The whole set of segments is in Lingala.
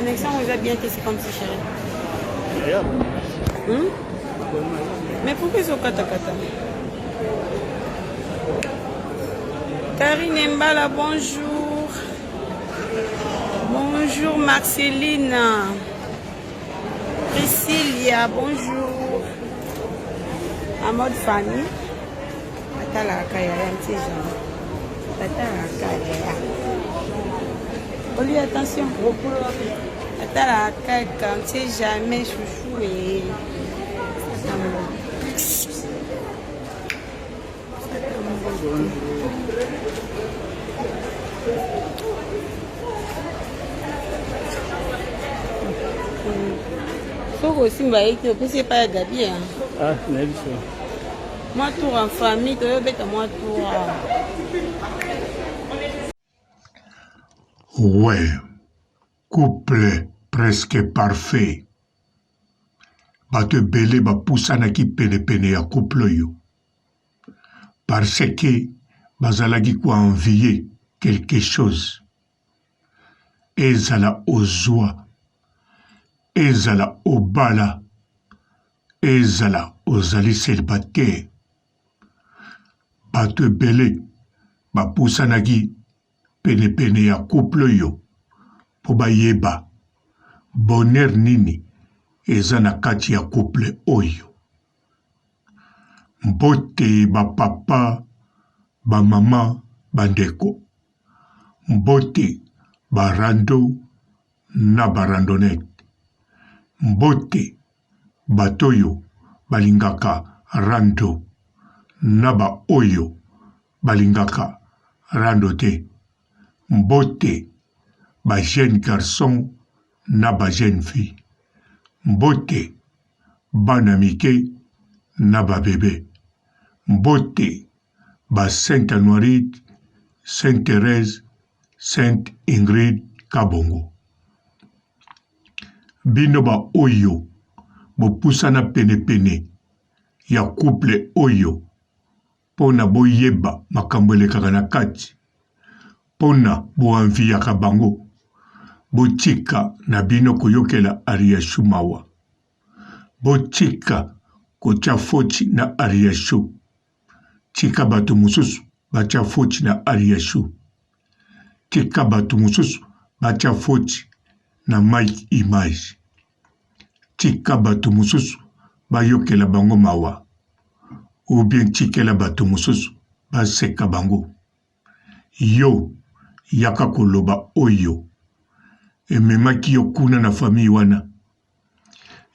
connexion, vous avez bien que c'est comme ça, chérie. Mais pourquoi ils sont kata-kata? Karine Mbala, bonjour. Bonjour Marceline. Priscilla, bonjour. Amod Fanny. Atala Kaya, Atala Kaya. Oli, attention. Atala Kaya, quand c'est jamais chouchou et. Faut aussi me dire que c'est pas Gabi. Ah, n'est-ce pas? Moi, tour en famille, tu veux mettre moi tour. Ouais, couple presque parfait. Bato belé ba poussana ki pene pene ya couple yo. Parce que bazalaki ko envier quelque chose. Ezala ozwa, ezala obala, ezala ozali célibataire. Bato belé ba poussana ki pene pene ya couple yo. Po ba yeba bonheur nini eza na kati ya couple oyo. Mbote ba papa, ba mama, bandeko. Mbote ba rando na ba randonnette. Mbote batoyo balingaka rando na ba oyo balingaka rando te. Mbote ba jeune garçon na ba jeune fille. Mbote bana mike na ba bébé. Mbote ba Sainte Anoirite, Sainte Thérèse, Sainte Ingrid Kabongo. Bino ba oyo bopusana pene pene ya couple oyo pona boyeba makambo elekaka na kati. Pona boanviyaka bango. Botika na bino koyokela Ariashu mawa. Botika kotia foti na Ariashu. Tika bato mususu batia foti na Ariashu. Tika bato mususu batia foti na Mike Image. Tika bato mususu bayokela bango mawa. Ou bien tikela bato mususu baseka bango. Yo yaka koloba oyo. Ememaki yo kuna na famille wana.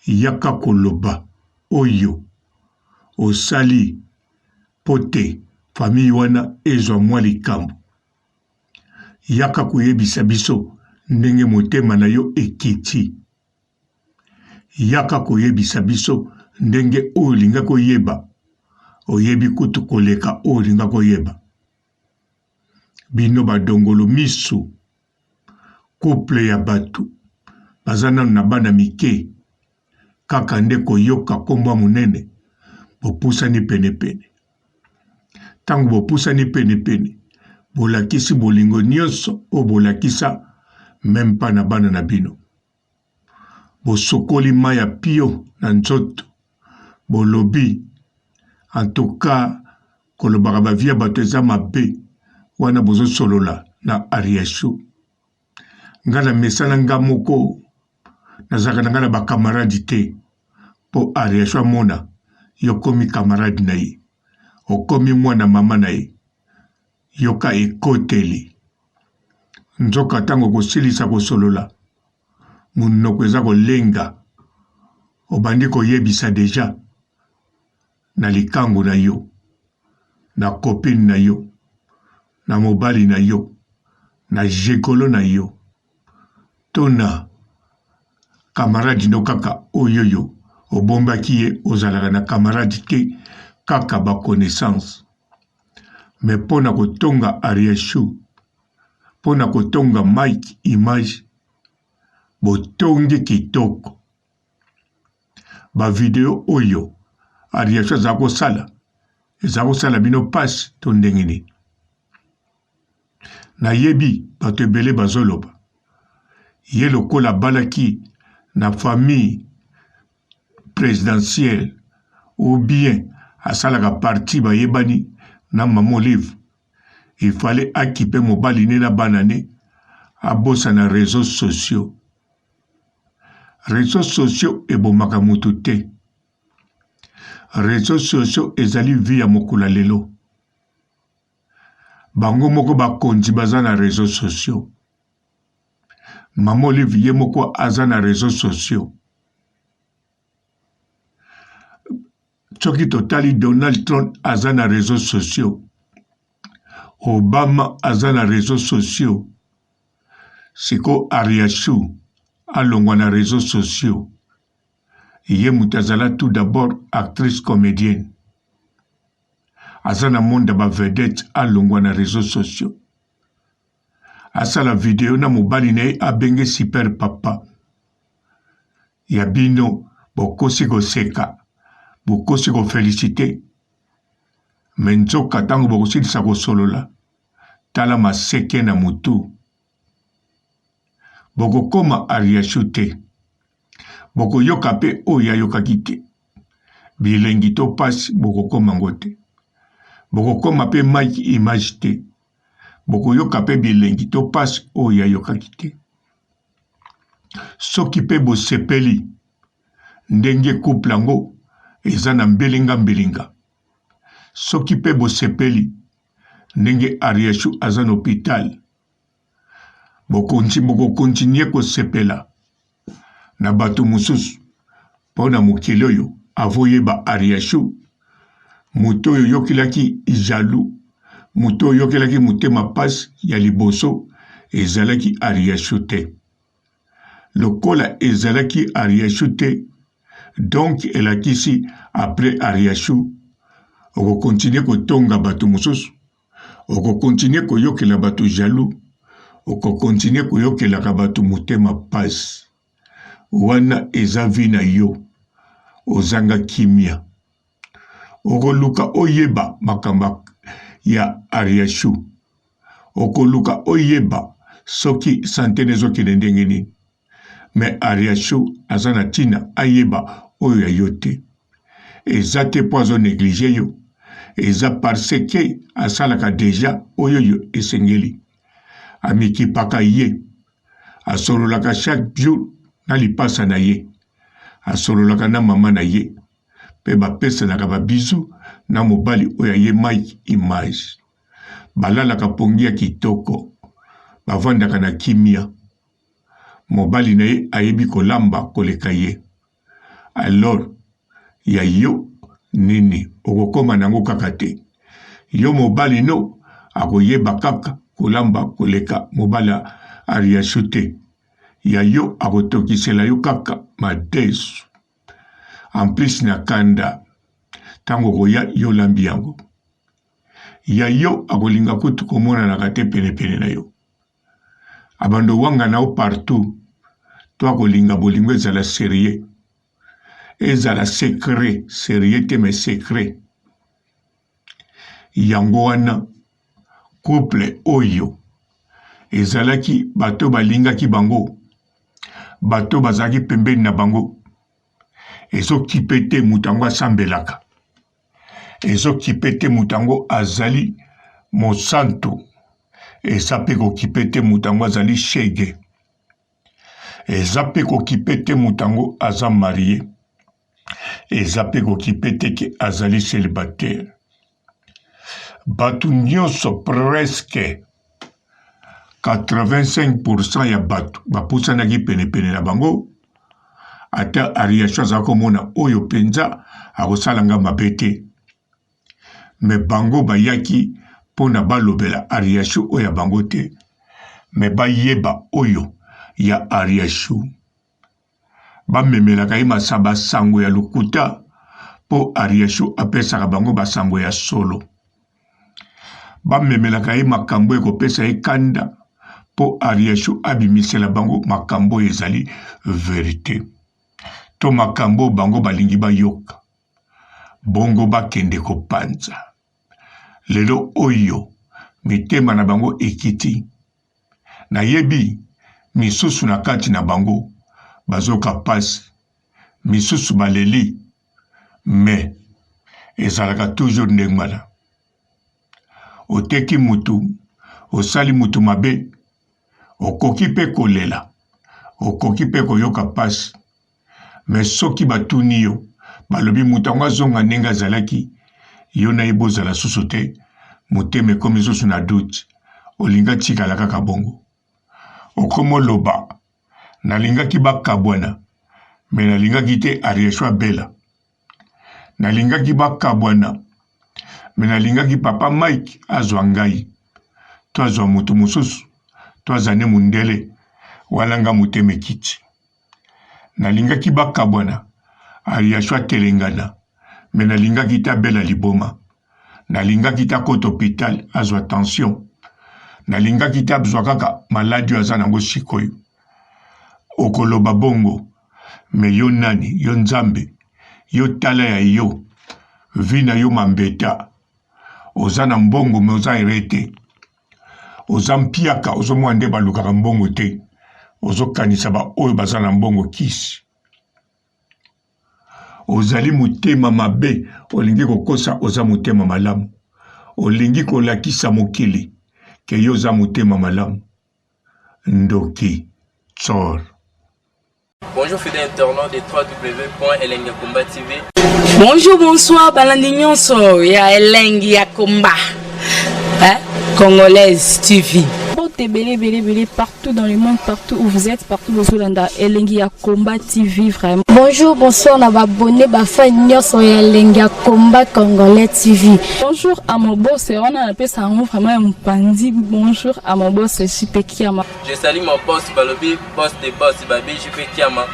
Yaka koloba oyo. Osali pote famille wana ezwa mwa likambo. Yaka kuyebisa biso ndenge motema na yo ekiti. Yaka kuyebisa biso ndenge oyo linga koyeba. Oyebi kutu koleka oyo linga koyeba. Bino badongolo misu. Couple ya batu. Bazana na bana mike. Kaka nde koyoka komba munene. Bopusani pene pene. Tangu bopusani pene pene. Bolakisi bolingo nyonso o bolakisa même pas na bana na bino. Bosokoli maya pio na nzoto. Bolobi. En tout cas, kolobaka bavia bato eza mabe. Wana bozo solola na Ariashu. Ngana mesana nga moko. Nazaka na nga na bakamaradi te. Po Ariashu amona. Yokomi kamaradi na ye. Okomi mwana mama na ye. Yoka ekoteli. Nzoka tango kosilisa kosolola. Munoko eza kolenga. Obandi koyebisa deja. Na likango na yo. Na kopine na yo. Na mobali na yo. Na jekolo na yo. Tona kamaradi no kaka oyoyo. Obombaki ye ozalaka na kamaradi te kaka ba connaissance. Mais pona kotonga Ariashu. Pona kotonga Mike Image. Botongi kitoko. Ba video oyo. Ariashu zako sala. Zako sala bino pasi to ndengini. Na yebi bato ebele bazoloba. ye lokola balaki na famille présidentielle ou bien asalaka parti bayebani na Mama Olive, il fallait akipe mobali ne na banane abosa na réseaux sociaux. Réseaux sociaux ebomaka mutu te. Réseaux sociaux ezali vie ya mokula lelo. Bango moko bakonzi baza na réseaux sociaux. Mama Olive ye moko aza na réseaux sociaux. Soki totali Donald Trump aza na réseaux sociaux. Obama aza na réseaux sociaux. Siko Ariashu alongwa na réseaux sociaux. Ye mutazala tout d'abord actrice comédienne. Aza na monde ba vedette alongwa na réseaux sociaux. Asa la vidéo na mobali na abenge super papa. Yabino bokosi go seka. Bokosi go félicité. Menzoka tango bokosi sa go solola. Tala maseke na mutu. Boko koma Ariashu te. Boko yoka pe oya yoka kite. Bilengi to pasi boko koma ngote. Boko koma pe Mike image te. Boko yoka pe bilengi to pasi oya yoka kite. Soki pe bo sepeli. Ndenge couple ango eza na mbelinga. Soki pe bo sepeli. Ndenge Ariashu aza na hôpital. Boko continue ko sepela. Na bato mususu. Pona mokili oyo avoyeba Ariashu. Muto oyo yokelaki jaloux. Muto oyo yokelaki mutema pasi ya liboso. Ezalaki Ariashu te. Lokola ezalaki Ariashu te. Donc elakisi après Ariashu. Oko continue ko tonga bato mususu. Oko continue ko yokela bato jaloux. Oko continue ko yokela ka bato mutema pasi. Wana eza vi na yo. Ozanga kimia. Oko luka oyeba makamba ya Ariashu. Oko luka oyeba soki santene zo kilendenge ni. Me Ariashu azana tina ayeba oyo ya yote. Eza te poazo néglige yo. Eza parce que asalaka deja oyo yo esengeli. Amiki paka ye. Asololaka chaque jour na lipasa na ye. Asololaka na mama na ye. Pe bapesa na kaba bizu na mobali oya ye Mike image. Balalaka pongi ya kitoko. Bavandaka na kimia. Mobali na ye ayebi kolamba koleka ye. Alors, ya yo nini okokoma nango kaka te. Yo mobali no akoyeba kaka kolamba koleka mobali Ariashu te. Ya yo akotokisela yo kaka madesu. En plus na kanda. Tango koya yo lambi yango. Ya yo akolinga kutu komona na kate pene na yo. Abando wanga nao partout. To akolinga bolingo ezala sérieux. Ezala secret. Sérieux te me secret. Yango wana. Couple oyo. Ezalaki bato balingaki bango. Bato bazaki pembeni na bango. Ezo kipete mutango asambelaka. Ezo kipete mutango azali mosanto. Ezapeko kipete mutango azali shege. Ezapeko kipete mutango aza marié. Ezapeko kipete ke azali célibataire. Batu nyonso presque 85% ya bato bapusanaki pene na bango. Ata Ariashu azako mona oyo penza akosalanga mabe te. Me bango bayaki pona balobela Ariashu oya bango te. Me bayeba oyo ya Ariashu. Bamemelaka ye masaba sango ya lukuta po Ariashu apesaka bango basango ya solo. Bamemelaka ye makambo ekopesa ye kanda po Ariashu abimisela bango makambo ezali vérité. To makambo bango balingi bayoka. Bongo bakende kopanza. Lelo oyo mitema na bango ekiti. Na yebi misusu na kati na bango bazoka pasi misusu baleli me ezalaka toujours ndenge wana oteki mutu osali mutu mabe okoki mpe kolela okoki mpe koyoka pasi me soki batuni yo balobi mutu yango azonga ndenge azalaki yo na ye bozala susu te motema ekomi susu na doute olinga tikala kaka bongo okomoloba nalingaki bakabwana me nalingaki te Arieshwa Bela nalingaki bakabwana me nalingaki papa Mike azwa ngai to azwa mutu mosusu to azane mundele walanga motema ekiti nalingaki bakabwana Arieshwa telengana me nalingaki ta Bela liboma nalingaki ta kota hôpital azwa tension nalingaki ta abzwa kaka maladi aza nango sikoyo okoloba bongo me yo nani yo nzambe yo tala ya yo vina yo mambeta oza na mbongo me oza erete oza mpiaka ozomwa nde balukaka mbongo te ozokanisa baoyo baza na mbongo kisi ozali motema mabe olingi kokosa oza motema malamu olingi kolakisa mokili ke yo oza motema malamu ndoki tsor. Bonjour fidèles internautes de www.elengiakomba TV. Bonjour, bonsoir, balandi nyonso ya Elengi ya Komba. Congolaise TV. Belé, partout dans le monde, partout où vous êtes, partout où vous êtes, Elengi ya Komba TV, vraiment. Bonjour, bonsoir, on va abonner, fan nyonso ya Elengi ya Komba Congolais TV. Bonjour à mon boss, on a appelé ça vraiment un pandi. Bonjour à mon boss, JP Kiama. Je salue mon boss Balobi, boss des boss, Babi, JP Kiama.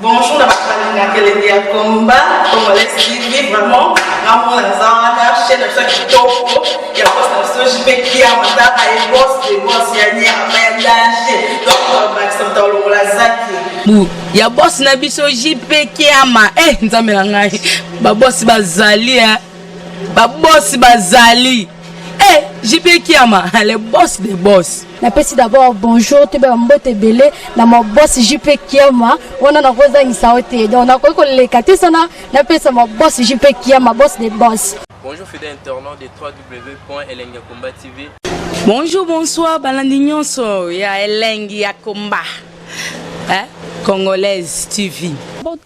Bonjour, na Elengi ya Komba Congolais TV, vraiment. Ramon Lazana, chaîne de chaque topo, il y a pas de JP Kiama, tata et boss des boss, il y a ni à danger. Donc, on va accepter le lazaki. Ya boss na biso JP Kiama, nzambe na ngai. Ba boss bazali, ba boss bazali. JP Kiama, le boss des boss. Napesi d'abord bonjour, tu mbote belé na mon boss JP Kiama, on a koza ngisaote. Donc na ko le katesana, napesa mon boss JP Kiama, boss des boss. Bonjour fidèles internautes de www.elengiakomba TV. Bonjour, bonsoir, balandi nyonso ya Elengi ya Komba. Congolaise TV.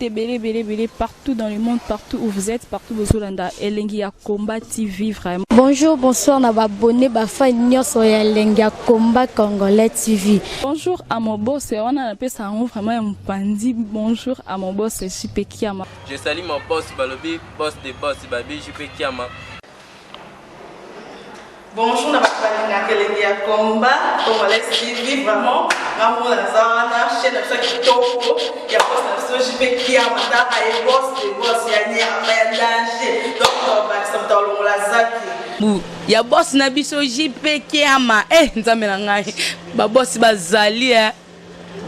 Belé, partout dans le monde, partout où vous êtes, partout où vous êtes, Elengi ya Komba TV, vraiment. Bonjour, bonsoir, on va abonner, fan nyonso ya Elengi ya Komba Congolais TV. Bonjour à mon boss, on a appelé ça vraiment un pandi. Bonjour à mon boss, JP Kiama. Je salue mon boss Balobi, boss des boss, Babi, JP Kiama. Bonjour, na Elengi ya Komba Congolais TV, vraiment. Ramon Lazana, chaîne de chaque topo, il y a pas de JP Kiama, tata et boss des boss, il y a ni à danger. Donc, on va accepter le lazaki. Ya boss na biso JP Kiama, nzambe na ngai. Ba boss bazali,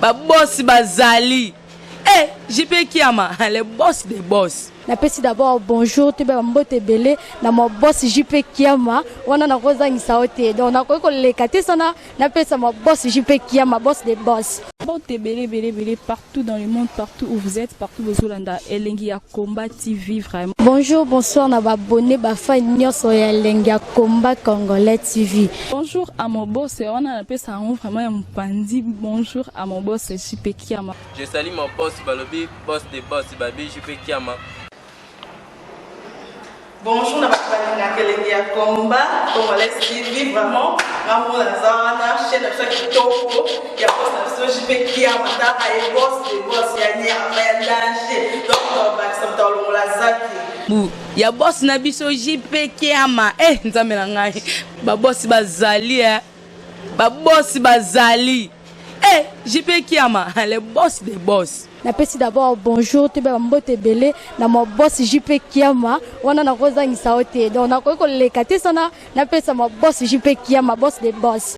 ba boss bazali. JP Kiama, le boss des boss. Napesi d'abord bonjour, tu mbote belé na mon boss JP Kiama, on a koza ngisaote. Donc na ko le katesana, napesa mon boss JP Kiama, boss des boss. Belé, partout dans le monde, partout où vous êtes, partout où vous êtes, Elengi ya Komba TV, vraiment. Bonjour, bonsoir, on va abonner, fan nyonso ya Elengi ya Komba Congolais TV. Bonjour à mon boss, on a appelé ça vraiment un pandi. Bonjour à mon boss, JP Kiama. Je salue mon boss Balobi, boss des boss, Babi, JP Kiama. Bonjour, na Elengi ya Komba Congolais TV, vraiment. Ramon Lazana, chaîne de chaque topo, il y a pas de JP Kiama, tata et boss des boss, il y a ni à danger. Donc, on va accepter le lazaki. Ya boss na biso JP Kiama, nzambe na ngai. Ba boss bazali, ba boss bazali. JP Kiama, le boss des boss. Napesi d'abord bonjour, tu mbote belé na mon boss JP Kiama, on a koza ngisaote. Donc na ko le katesana, napesa mon boss JP Kiama, boss des boss.